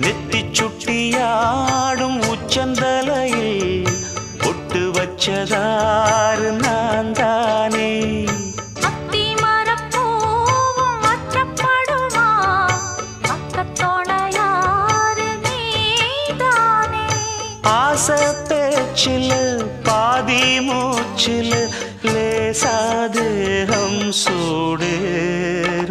நெத்தி சுட்டியாடும் உச்சந்தலையில் பொட்டு வச்சதாறு நான் தானே. ஆசை பேச்சில் பாதி மூச்சில் லேசாதேகம் சூடேற